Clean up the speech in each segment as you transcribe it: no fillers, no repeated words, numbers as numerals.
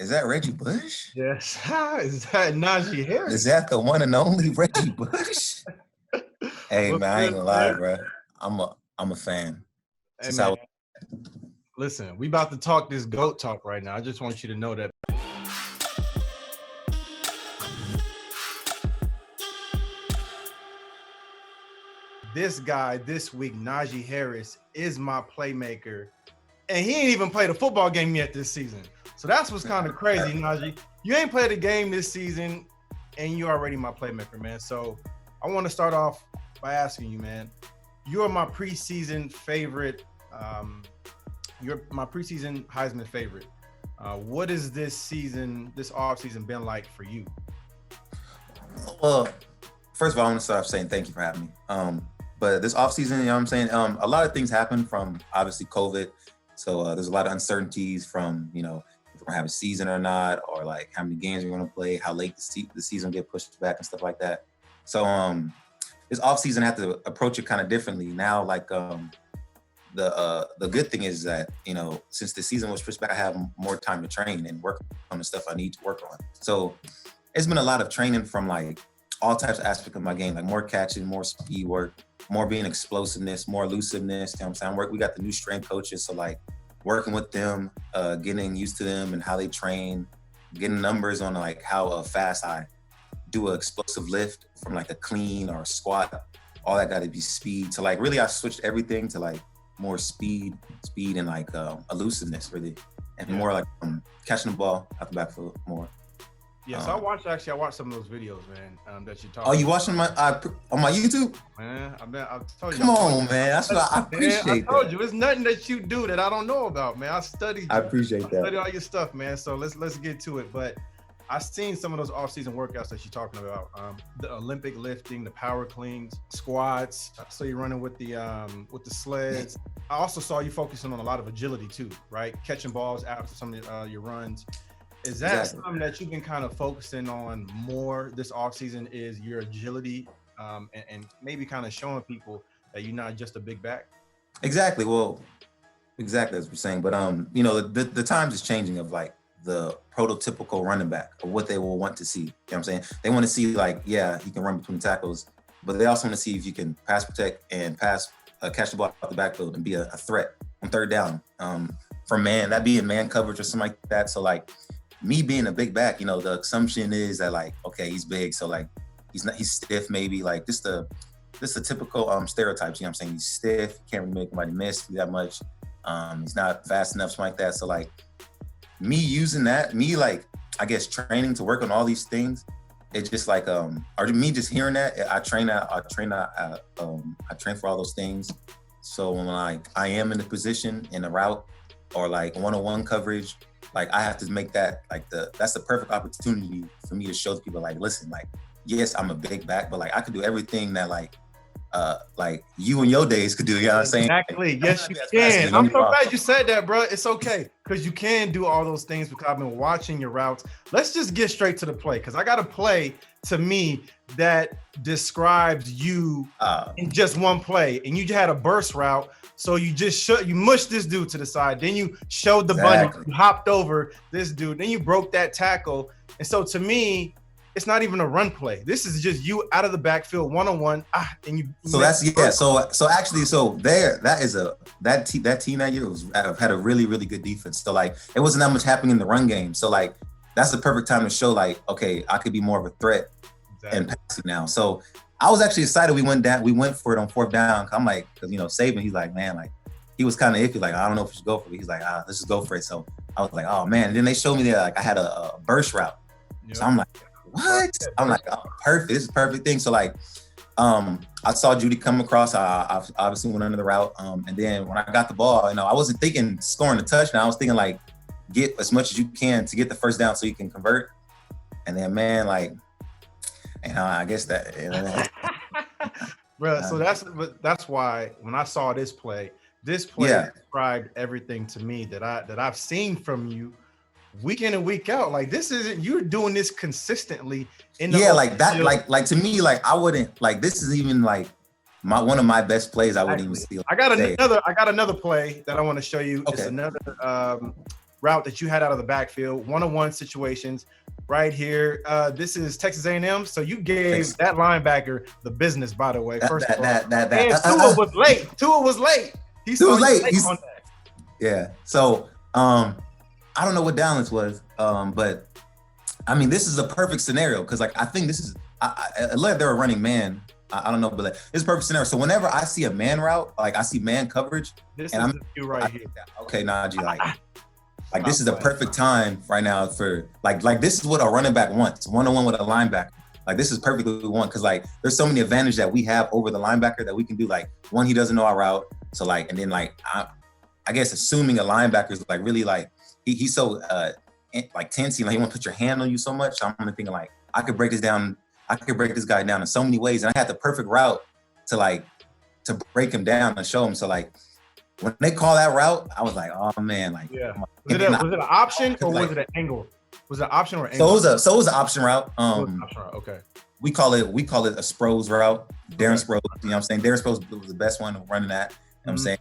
Is that Reggie Bush? Yes. Is that Najee Harris? Is that the one and only Reggie Bush? Hey What's man, I ain't good, gonna lie, man? bro. I'm a fan. Hey, Since I man. was Listen, we about to talk this GOAT talk right now. I just want you to know that. This guy this week, Najee Harris, is my playmaker. And he ain't even played a football game yet this season. So that's what's kind of crazy, Najee. You ain't played a game this season, and you're already my playmaker, man. So I want to start off by asking you, man, you're my preseason favorite. You're my preseason Heisman favorite. What is this offseason been like for you? well, first of all, I want to start off saying thank you for having me. But this offseason, you know what I'm saying? A lot of things happened from obviously COVID. So there's a lot of uncertainties from, if we're gonna have a season or not, or like how many games we're gonna play, how late the season will get pushed back and stuff like that. So this offseason I have to approach it kind of differently. Now, like the good thing is that, since the season was pushed back, I have more time to train and work on the stuff I need to work on. So it's been a lot of training from like all types of aspects of my game, like more catching, more speed work, more being explosiveness, more elusiveness. You know what I'm saying? We got the new strength coaches, so like working with them, getting used to them and how they train, getting numbers on like how fast I do an explosive lift from like a clean or a squat. All that got to be speed. So like really, I switched everything to like more speed and like elusiveness really, and more like catching the ball out the backfield more. Yeah, so I watched some of those videos, man, that you talked. Oh, you watching on my YouTube? Man, I told you. Come on, man. That's what I appreciate. Man, I told you, it's nothing that you do that I don't know about, man. I studied. I appreciate that. Studied all your stuff, man. So let's get to it. But I've seen some of those off-season workouts that you're talking about. The Olympic lifting, the power cleans, squats. So you're running with the sleds. I also saw you focusing on a lot of agility too, right? Catching balls after some of your runs. Is that something that you've been kind of focusing on more this offseason, is your agility and maybe kind of showing people that you're not just a big back? Exactly. Well, exactly as we're saying. But, the times is changing of like the prototypical running back of what they will want to see. You know what I'm saying? They want to see like, yeah, you can run between tackles, but they also want to see if you can pass protect and catch the ball out the backfield and be a threat on third down from that being man coverage or something like that. So like, me being a big back, the assumption is that like, okay, he's big, so like he's stiff maybe, like this the typical stereotypes, you know what I'm saying? He's stiff, can't really make anybody miss that much. He's not fast enough, something like that. So like me using that, like I guess training to work on all these things, it's just like or me just hearing that, I train for all those things. So when like I am in the position in a route or like one-on-one coverage, like I have to make that like that's the perfect opportunity for me to show people like, listen, like, yes, I'm a big back, but like I could do everything that like you in your days could do, you know what I'm saying? Exactly. Yes, you can. I'm so glad you said that, bro. It's okay, because you can do all those things because I've been watching your routes. Let's just get straight to the play, because I got a play to me that describes you in just one play. And you had a burst route. So you just you mushed this dude to the side. Then you showed the bunny, you hopped over this dude. Then you broke that tackle. And so to me, it's not even a run play. This is just you out of the backfield, one-on-one. And you. So that's So actually, that team that year had a really, really good defense. So like, it wasn't that much happening in the run game. So like, that's the perfect time to show like, okay, I could be more of a threat and passing now. So I was actually excited. We went for it on fourth down. I'm like, because Saban, he's like, man, like he was kind of iffy. Like, I don't know if we should go for it. He's like, let's just go for it. So I was like, oh man. And then they showed me that like I had a burst route. Yep. So I'm like, what? I'm like, oh, perfect. This is a perfect thing. So like, I saw Judy come across. I obviously went under the route. And then when I got the ball, I wasn't thinking scoring a touchdown. I was thinking like, get as much as you can to get the first down so you can convert. And then, man, like, I guess that. Bro, so that's why when I saw this play described everything to me that I've seen from you week in and week out. Like, this isn't, you're doing this consistently in the like that, like to me, like I wouldn't, like this is even like one of my best plays. I wouldn't even steal. I got another play that I want to show you. Okay. It's another route that you had out of the backfield, one-on-one situations right here. This is Texas A&M, so you gave that linebacker the business, by the way. First of all, and Tua was late. Tua was late. He was late. On that. Yeah. So I don't know what Dallas was, but I mean, this is a perfect scenario because, like, I think this is. Unless they're a running man, I don't know, but like, it's a perfect scenario. So whenever I see a man route, like I see man coverage, this and is you right here. Okay, Najee, like this is the perfect time right now for like this is what a running back wants, one-on-one with a linebacker. Like this is perfectly what we want because like there's so many advantages that we have over the linebacker that we can do. Like one, he doesn't know our route, so like, and then like I guess assuming a linebacker is like really like he's so like tensy, like he won't put your hand on you so much. So I'm thinking like I could break this guy down in so many ways, and I had the perfect route to break him down and show him. So like when they call that route, I was like, oh man, like yeah. Was it an option or was it an angle? Was it an option or angle? So it was an option route. Okay. We call it a Sproles route. Darren Sproles, you know what I'm saying? Darren Sproles was the best one running that. You know what I'm saying?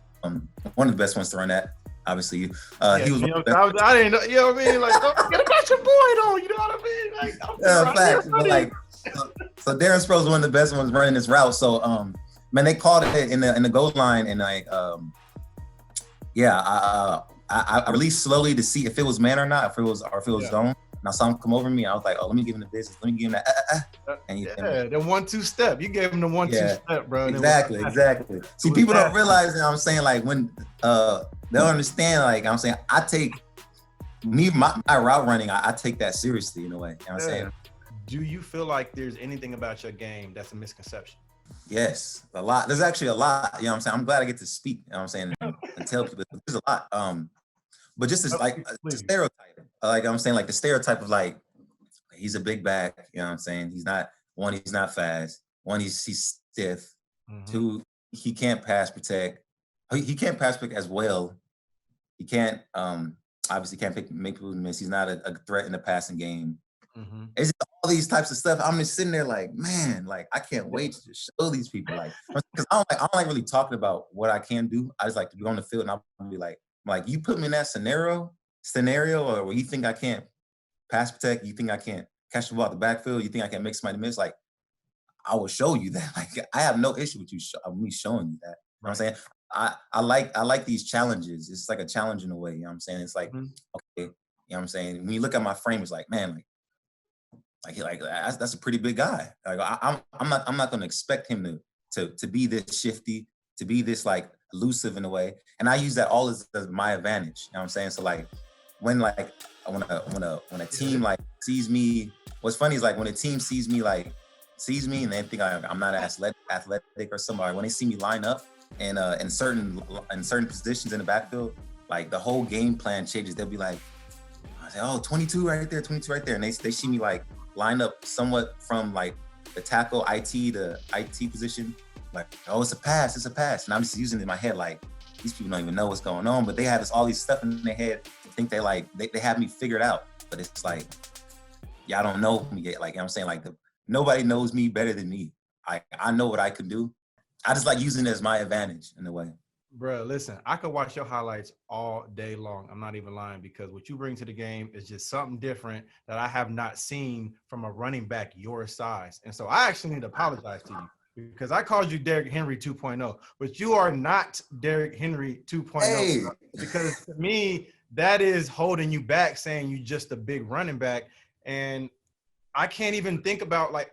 One of the best ones to run that. Obviously, he was. I didn't know. You know what I mean? Like, don't get about your boy though. You know what I mean? Like, facts. But like, so Darren Sproles was one of the best ones running this route. So, man, they called it in the goal line, and like, I released slowly to see if it was man or not, if it was zone. And I saw him come over me. I was like, oh, let me give him the business. Let me give him that. And the 1-2 step. You gave him the 1-2 step, bro. Exactly. See, people don't realize that I'm saying like when they'll understand. Like I'm saying, I take my route running. I take that seriously in a way. You know what I'm saying? Do you feel like there's anything about your game that's a misconception? Yes, a lot. There's actually a lot. You know what I'm saying? I'm glad I get to speak. You know what I'm saying? And tell people there's a lot. But just as like a stereotype, like I'm saying, like the stereotype of like he's a big back. You know what I'm saying? He's not fast. One, he's stiff. Mm-hmm. Two, he can't pass protect. He can't pass protect as well. He can't obviously can't make people miss. He's not a threat in the passing game. Mm-hmm. It's just all these types of stuff. I'm just sitting there like, man, like I can't wait to just show these people, like, because I don't like really talking about what I can do. I just like to be on the field and I'll be like, you put me in that scenario, or where you think I can't pass protect, you think I can't catch the ball at the backfield, you think I can make somebody miss, like I will show you that. Like I have no issue with me showing you that. You know what I'm saying? I like these challenges. It's like a challenge in a way. You know what I'm saying? It's like, okay, you know what I'm saying? When you look at my frame, it's like, man, like that's a pretty big guy. Like I'm not gonna expect him to be this shifty, to be this like elusive in a way. And I use that all as my advantage. You know what I'm saying? So like when a team like sees me, what's funny is like when a team sees me and they think I'm not athletic or somebody, when they see me line up and in certain positions in the backfield, like the whole game plan changes. They'll be like, I say, oh, 22 right there. And they see me like line up somewhat from like the tackle IT to IT position. Like, oh, it's a pass. And I'm just using it in my head like these people don't even know what's going on, but they have all these stuff in their head to think they have me figured out. But it's like, y'all don't know me yet. Like, you know what I'm saying? Like nobody knows me better than me. I know what I can do. I just like using it as my advantage in a way. Bro, listen, I could watch your highlights all day long. I'm not even lying, because what you bring to the game is just something different that I have not seen from a running back your size. And so I actually need to apologize to you, because I called you Derrick Henry 2.0, but you are not Derrick Henry 2.0. Hey. Because to me, that is holding you back, saying you're just a big running back. And I can't even think about, like,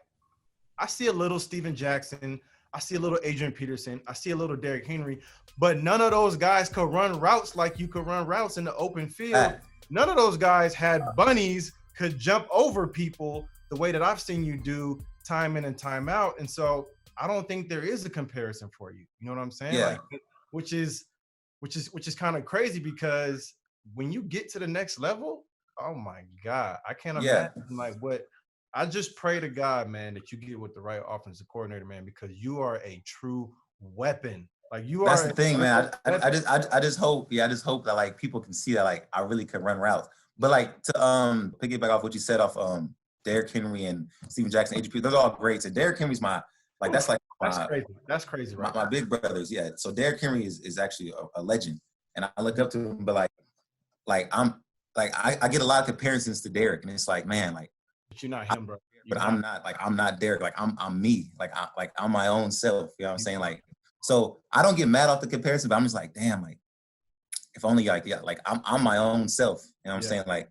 I see a little Steven Jackson, I see a little Adrian Peterson, I see a little Derrick Henry, but none of those guys could run routes like you could run routes in the open field. None of those guys had bunnies, could jump over people the way that I've seen you do time in and time out. And so I don't think there is a comparison for you. You know what I'm saying? Yeah. Like, which is kind of crazy, because when you get to the next level, oh my God, I can't imagine like what. I just pray to God, man, that you get with the right offensive coordinator, man, because you are a true weapon. Like you That's are. the thing, man. I just hope that like people can see that like I really can run routes. But like to piggyback off what you said off Derrick Henry and Steven Jackson, AGP, those are all greats. And Derrick Henry's that's crazy. That's crazy, right? My big brothers, yeah. So Derrick Henry is actually a legend, and I look up to him. But like like I get a lot of comparisons to Derek, and it's like, man, like, but you're not him, bro. but I'm not Derek. Like I'm me. Like I'm my own self. You know what I'm saying? Like, so I don't get mad off the comparison, but I'm just like, damn, like if only like, yeah, like I'm my own self. You know what I'm saying? Like,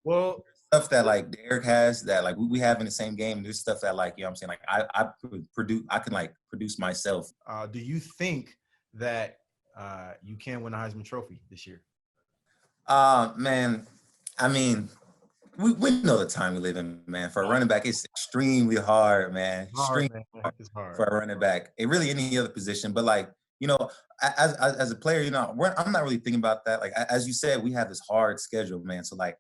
well, stuff that like Derek has that like we have in the same game. There's stuff that like, you know what I'm saying? Like I can like produce myself. Do you think that you can win a Heisman Trophy this year? Man, I mean, we know the time we live in, man. For a running back, it's extremely hard, man. Extremely hard for a running back. It really any other position, but like, you know, as a player, you know, I'm not really thinking about that. Like as you said, we have this hard schedule, man. So like,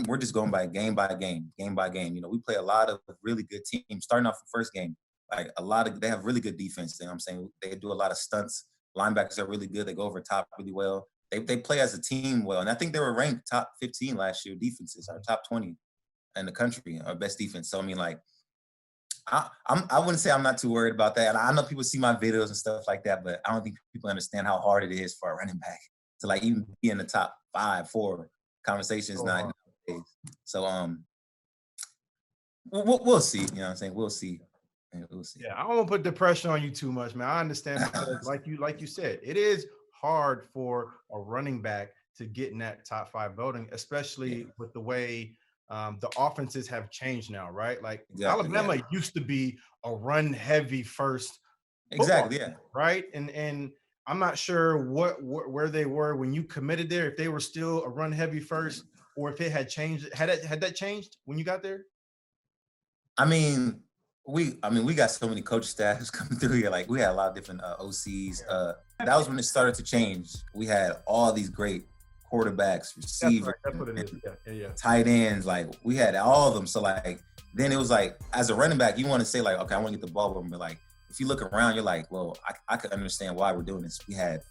we're just going by game by game. You know, we play a lot of really good teams. Starting off the first game, like they have really good defense. You know what I'm saying? They do a lot of stunts. Linebackers are really good. They go over top really well. They play as a team well, and I think they were ranked top 15 last year. Defenses are top 20 in the country, our best defense. So I mean, like, I wouldn't say I'm not too worried about that. And I know people see my videos and stuff like that, but I don't think people understand how hard it is for a running back to like even be in the top 5-4 conversations nowadays. So we'll see. You know what I'm saying? We'll see. We'll see. Yeah, I don't want to put the pressure on you too much, man. I understand because like you said, it is hard for a running back to get in that top 5 voting, especially with the way the offenses have changed now, right? Like Alabama used to be a run heavy first. Exactly. Yeah. Right. And I'm not sure where they were when you committed there, if they were still a run heavy first or if it had changed. Had that changed when you got there? I mean, we got so many coach staffs coming through here. Like we had a lot of different OCs. That was when it started to change. We had all these great quarterbacks, receivers, that's what it is. Tight ends. Like we had all of them. So like then it was like as a running back, you want to say like, okay, I want to get the ball with them. But like if you look around, you're like, well, I could understand why we're doing this. We had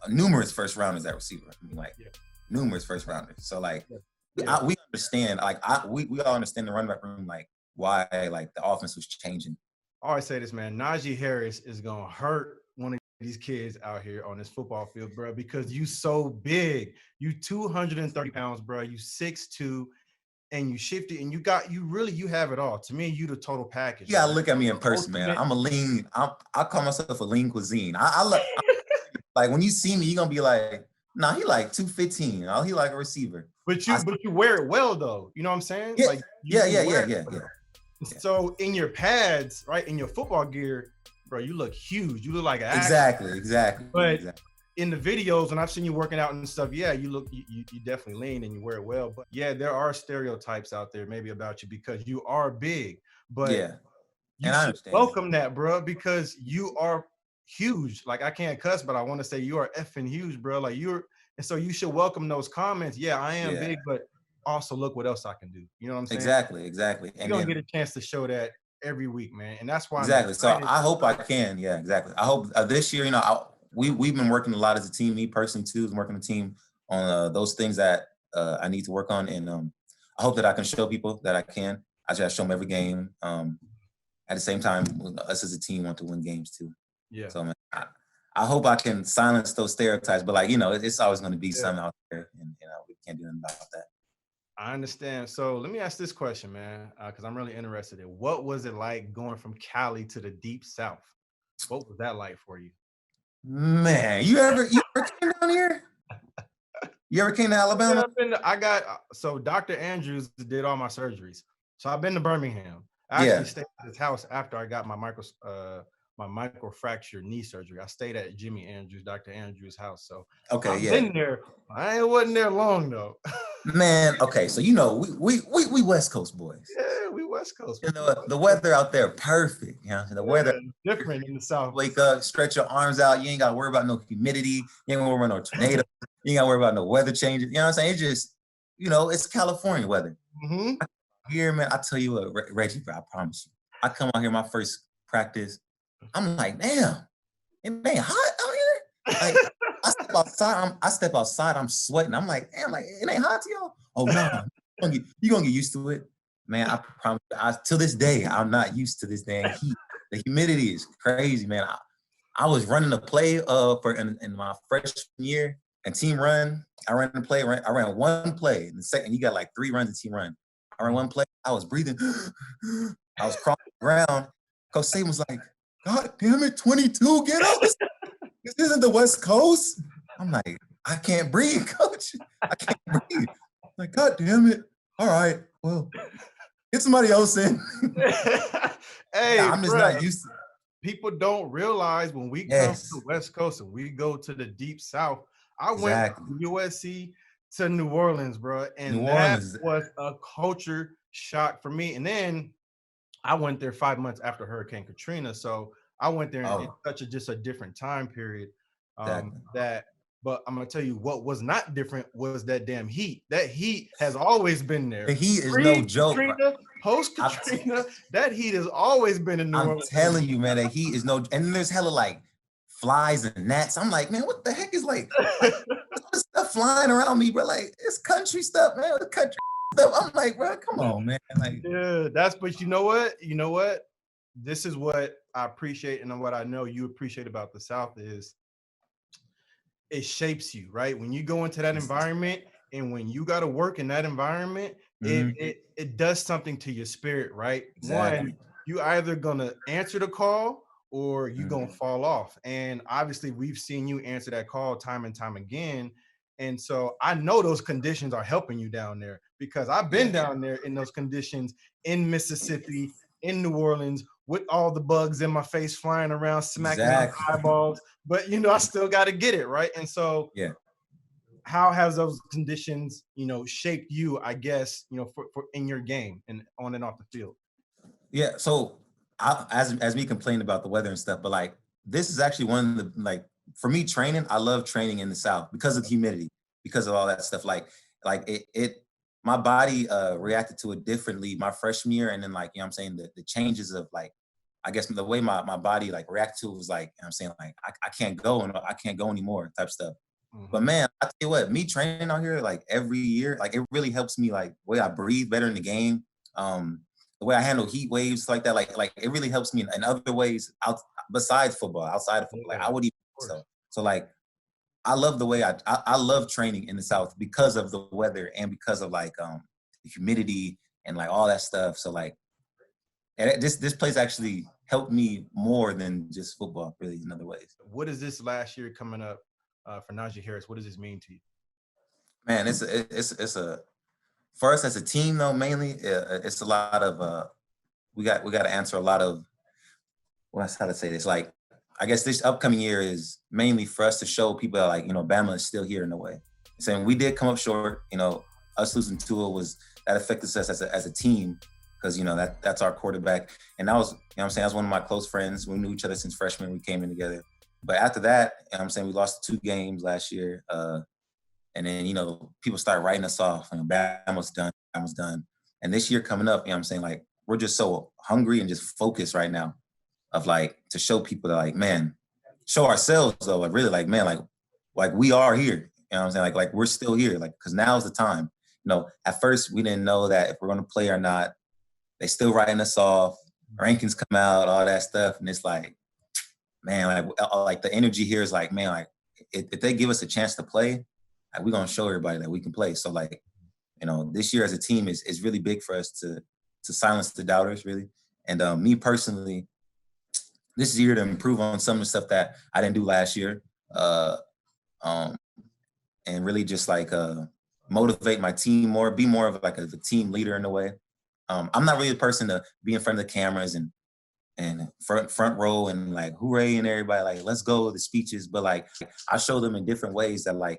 numerous first rounders at receiver. I mean, like numerous first rounders. So like we understand. Like we all understand the running back room. Like why like the offense was changing. I always say this, man. Najee Harris is gonna hurt one of these kids out here on this football field, bro, because you so big. You 230 pounds, bro. You 6'2", and you shifty, and you have it all. To me, you the total package. You gotta look at me in person, man. I'm a lean. I call myself a lean cuisine. I like when you see me, you're gonna be like, nah, he like 215. Oh, he like a receiver. But you wear it well though. You know what I'm saying? Yeah, like yeah. So in your pads, right, in your football gear, bro, you look huge. You look like an exactly. But in the videos, and I've seen you working out and stuff, you definitely lean and you wear it well. But yeah, there are stereotypes out there maybe about you because you are big. But and I understand. Welcome that, bro, because you are huge. Like I can't cuss, but I want to say you are effing huge, bro. Like and so you should welcome those comments. Yeah, I am big, but also look what else I can do. You know what I'm saying? Exactly. You're gonna get a chance to show that every week, man. And that's why exactly. So I hope I can. Yeah, exactly. I hope this year, you know, we've been working a lot as a team. Me personally too, is working a team on those things that I need to work on, and I hope that I can show people that I can. I just show them every game. At the same time, us as a team want to win games too. Yeah. So man, I hope I can silence those stereotypes, but like, you know, it's always going to be something out there, and you know, we can't do anything about that. I understand. So let me ask this question, man, because I'm really interested in what was it like going from Cali to the Deep South? What was that like for you? Man, you ever came down here? You ever came to Alabama? So Dr. Andrews did all my surgeries. So I've been to Birmingham. I actually stayed at his house after I got my microfracture knee surgery. I stayed at Jimmy Andrews, Dr. Andrews' house. So I've been there. I wasn't there long though. Man, okay, so you know we West Coast boys. Yeah, we West Coast. You know the weather out there perfect. You know the weather different in the South. Wake up, stretch your arms out. You ain't got to worry about no humidity. You ain't got to worry about no tornado. You ain't got to worry about no weather changes. You know what I'm saying? It's just, you know, it's California weather. Mm-hmm. Here, man, I tell you what, Reggie, bro, I promise you. I come out here my first practice. I'm like, damn, it ain't hot out here. Like, I step outside, I'm sweating. I'm like, damn, like it ain't hot to y'all. Oh no, you're gonna get used to it, man. I promise. To this day, I'm not used to this damn heat. The humidity is crazy, man. I was running a play in my freshman year, and team run, I ran the play. I ran one play. In the second, you got like 3 runs in team run. I ran one play. I was breathing. I was crawling on the ground. Coach Saban was like, "God damn it, 22, get up! This isn't the West Coast." I'm like, "I can't breathe, Coach. I can't breathe." I'm like, "God damn it! All right, well, get somebody else in." Hey, I'm just not used to it. People don't realize when we come to the West Coast and we go to the Deep South. I went from USC to New Orleans, bro, and that was a culture shock for me. And then I went there 5 months after Hurricane Katrina, so I went there in such just a different time period. But I'm gonna tell you what was not different was that damn heat. That heat has always been there. The heat is no joke. Post Katrina, that heat has always been in New Orleans. I'm telling you, man, that heat is no. And there's hella like flies and gnats. I'm like, man, what the heck is like stuff flying around me, bro? Like it's country stuff, man. It's country stuff. I'm like, bro, come on, man. Like, yeah, but you know what? This is what I appreciate, and what I know you appreciate about the South is it shapes you, right? When you go into that environment and when you got to work in that environment, it does something to your spirit, right? Exactly. One, you either gonna answer the call or you gonna fall off. And obviously we've seen you answer that call time and time again. And so I know those conditions are helping you down there because I've been down there in those conditions in Mississippi, in New Orleans, with all the bugs in my face flying around, smacking my eyeballs. But I still got to get it right. And so, how has those conditions, shaped you? I guess for in your game and on and off the field. Yeah. So, as me complaining about the weather and stuff, but like this is actually one of the for me training. I love training in the South because of the humidity, because of all that stuff. Like my body reacted to it differently my freshman year, and then what I'm saying, the changes of I guess the way my body reacted to it was I'm saying I can't go and I can't go anymore type stuff. But man, I tell you what, me training out here every year, it really helps me the way I breathe better in the game, the way I handle heat waves like that, it really helps me in other ways outside of football. I would even so I love the way I love training in the South because of the weather and because of the humidity and all that stuff. So and this place actually helped me more than just football, really, in other ways. What is this last year coming up for Najee Harris? What does this mean to you? Man, it's a for us as a team though, mainly it's a lot of we got to answer a lot of how to say this. I guess this upcoming year is mainly for us to show people that Bama is still here in a way. Saying we did come up short, us losing Tua that affected us as a team because that's our quarterback. And that was, I'm saying, that's one of my close friends. We knew each other since freshman. We came in together. But after that, I'm saying, we lost 2 games last year. And then, people start writing us off. Bama's done. And this year coming up, I'm saying, we're just so hungry and just focused right now of to show people that man, show ourselves though, really man, we are here. You know what I'm saying? We're still here. Cause now's the time. At first we didn't know that if we're going to play or not. They still writing us off, rankings come out, all that stuff. And it's man, the energy here is man, if they give us a chance to play, we're going to show everybody that we can play. So this year as a team is really big for us to silence the doubters, really. And me personally, this year to improve on some of the stuff that I didn't do last year, and really just motivate my team more, be more of a team leader in a way. I'm not really the person to be in front of the cameras and front row and hooray and everybody let's go the speeches, but I show them in different ways that you know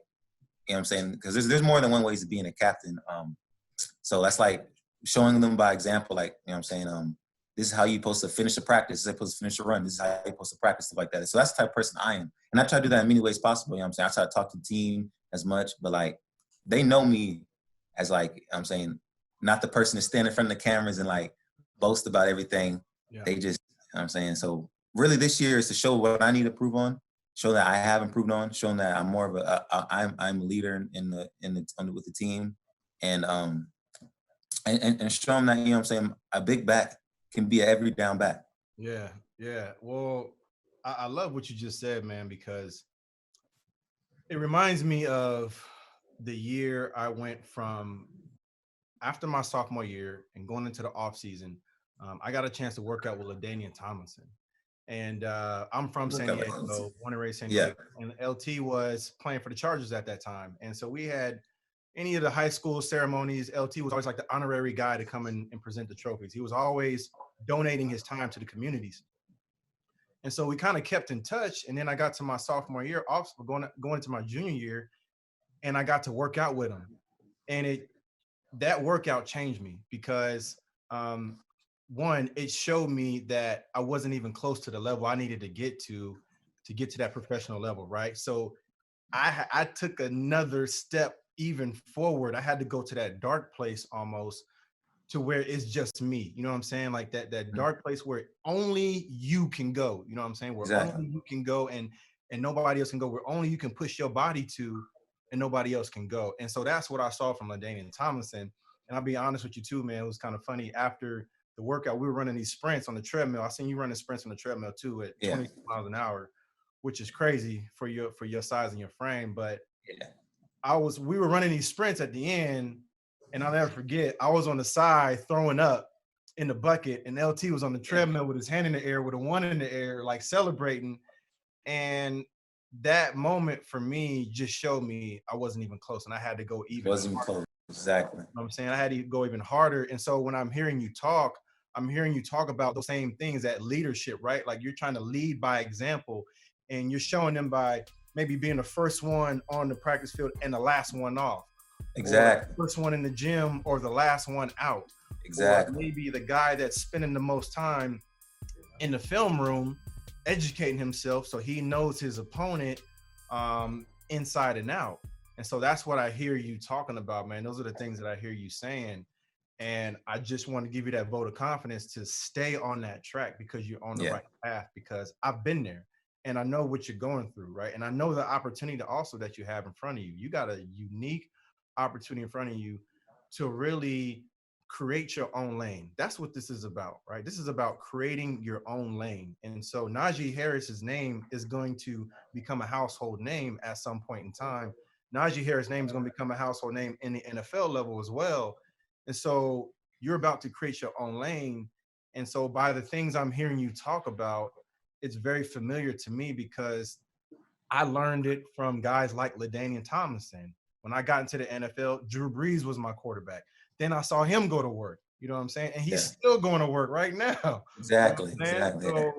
what I'm saying, because there's more than one ways of being a captain. So that's showing them by example, you know what I'm saying, this is how you're supposed to finish a practice. This is how you're supposed to finish a run. This is how you're supposed to practice, stuff like that. So that's the type of person I am. And I try to do that in many ways possible. You know what I'm saying? I try to talk to the team as much, but they know me as I'm saying, not the person to stand in front of the cameras and boast about everything. Yeah. They just, you know what I'm saying? So really this year is to show what I need to improve on, show that I have improved on, showing that I'm more of I'm a leader with the team, and show them that, you know what I'm saying, a big back can be an every down back. Yeah. Well, I love what you just said, man, because It reminds me of the year I went from after my sophomore year and going into the off season. I got a chance to work out with LaDainian Tomlinson, and I'm from San Okay. Diego, born and raised San Yeah. Diego, and LT was playing for the Chargers at that time, and so we had any of the high school ceremonies. LT was always like the honorary guy to come in and present the trophies. He was always donating his time to the communities. And so we kind of kept in touch. And then I got to my sophomore year off, going into my junior year, and I got to work out with him. And that workout changed me because um, one, it showed me that I wasn't even close to the level I needed to get to that professional level, right? So I took another step even forward. I had to go to that dark place almost to where it's just me. You know what I'm saying? Like that dark place where only you can go. You know what I'm saying? Where Exactly. only you can go and nobody else can go. Where only you can push your body to and nobody else can go. And so that's what I saw from LaDainian Tomlinson. And I'll be honest with you too, man. It was kind of funny. After the workout, we were running these sprints on the treadmill. I seen you running sprints on the treadmill too at 20 miles an hour, which is crazy for your size and your frame. But Yeah. we were running these sprints at the end, and I'll never forget, I was on the side throwing up in the bucket, and LT was on the treadmill with his hand in the air, with a one in the air, like celebrating. And that moment for me just showed me I wasn't even close, and I had to go even Wasn't even close. Exactly. You know what I'm saying? I had to go even harder. And so when I'm hearing you talk about those same things, that leadership, right? Like you're trying to lead by example, and you're showing them by maybe being the first one on the practice field and the last one off. Exactly. Or the first one in the gym or the last one out. Exactly. Or maybe the guy that's spending the most time in the film room educating himself so he knows his opponent inside and out. And so that's what I hear you talking about, man. Those are the things that I hear you saying. And I just want to give you that vote of confidence to stay on that track because you're on the right path, because I've been there and I know what you're going through, right? And I know the opportunity also that you have in front of you. You got a unique opportunity in front of you to really create your own lane. That's what this is about, right? This is about creating your own lane. And so Najee Harris's name is going to become a household name at some point in time. Najee Harris' name is going to become a household name in the NFL level as well. And so you're about to create your own lane. And so by the things I'm hearing you talk about, it's very familiar to me because I learned it from guys like LaDainian Tomlinson. When I got into the NFL, Drew Brees was my quarterback. Then I saw him go to work. You know what I'm saying? And he's still going to work right now. Exactly. You know exactly. So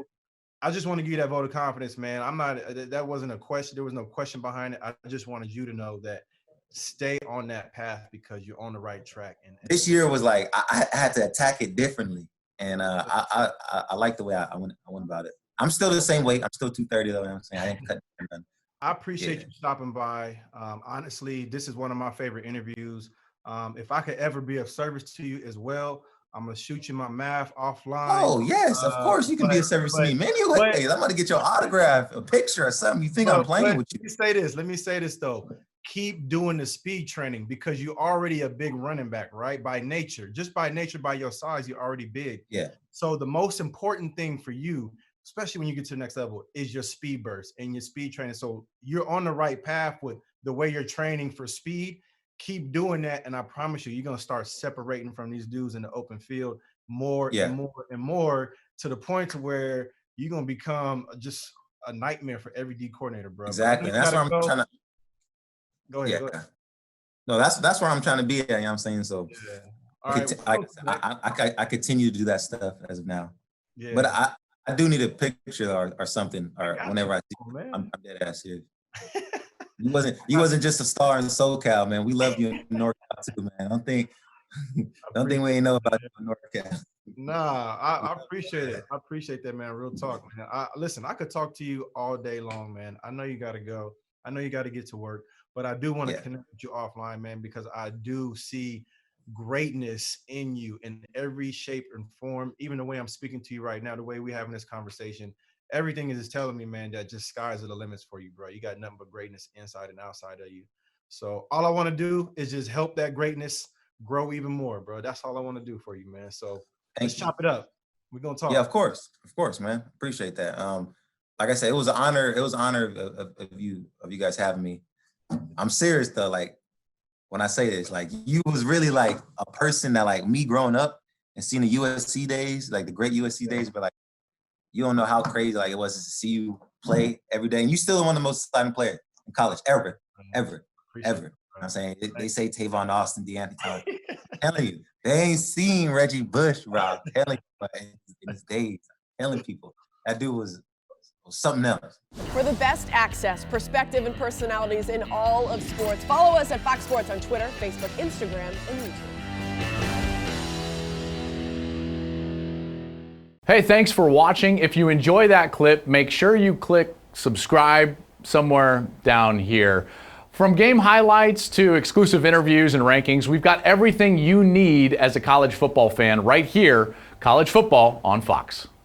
I just want to give you that vote of confidence, man. I'm not, that wasn't a question. There was no question behind it. I just wanted you to know that stay on that path because you're on the right track. And this year was like, I had to attack it differently. And I like the way I went about it. I'm still the same weight. I'm still 230 though. You know what I'm saying? I didn't cut none. I appreciate you stopping by. Honestly, this is one of my favorite interviews. If I could ever be of service to you as well, I'm gonna shoot you my math offline. Oh yes, of course you can be of service to me. Man, I'm gonna get your autograph, a picture, or something. You think I'm playing with you? Let me say this though. Keep doing the speed training because you're already a big running back, right? By nature, by your size, you're already big. Yeah. So the most important thing for you, especially when you get to the next level, is your speed burst and your speed training. So you're on the right path with the way you're training for speed. Keep doing that, and I promise you, you're gonna start separating from these dudes in the open field more and more and more to the point to where you're gonna become just a nightmare for every D coordinator, bro. Exactly. That's where I'm trying to go ahead. Go ahead. No, that's where I'm trying to be at. You know what I'm saying? So all right. I continue to do that stuff as of now. Yeah. But I do need a picture or something, or whenever I see I'm dead ass here. You wasn't just a star in SoCal, man. We love you in NorCal too, man. Don't think we ain't know about you in NorCal. Nah, I appreciate it. I appreciate that, man. Real talk, man. Listen, I could talk to you all day long, man. I know you got to go. I know you got to get to work, but I do want to connect with you offline, man, because I do see greatness in you in every shape and form. Even the way I'm speaking to you right now, the way we're having this conversation, everything is just telling me, man, that just skies are the limits for you, bro. You got nothing but greatness inside and outside of you. So all I want to do is just help that greatness grow even more, bro. That's all I want to do for you, man. So let's chop it up. We're gonna talk. Yeah, of course, man. Appreciate that. Like I said, it was an honor. It was an honor of you guys having me. I'm serious though. Like when I say this, like you was really like a person that like me growing up and seeing the USC days, like the great USC days, but like you don't know how crazy like it was to see you play every day. And you still one of the most exciting players in college ever. You know what I'm saying? They say Tavon Austin, DeAnthony Thomas. I'm telling you, they ain't seen Reggie Bush, bro. I'm telling you, in his days. I'm telling people. That dude was something else. For the best access, perspective, and personalities in all of sports, follow us at Fox Sports on Twitter, Facebook, Instagram, and YouTube. Hey, thanks for watching. If you enjoy that clip, make sure you click subscribe somewhere down here. From game highlights to exclusive interviews and rankings, we've got everything you need as a college football fan right here, College Football on Fox.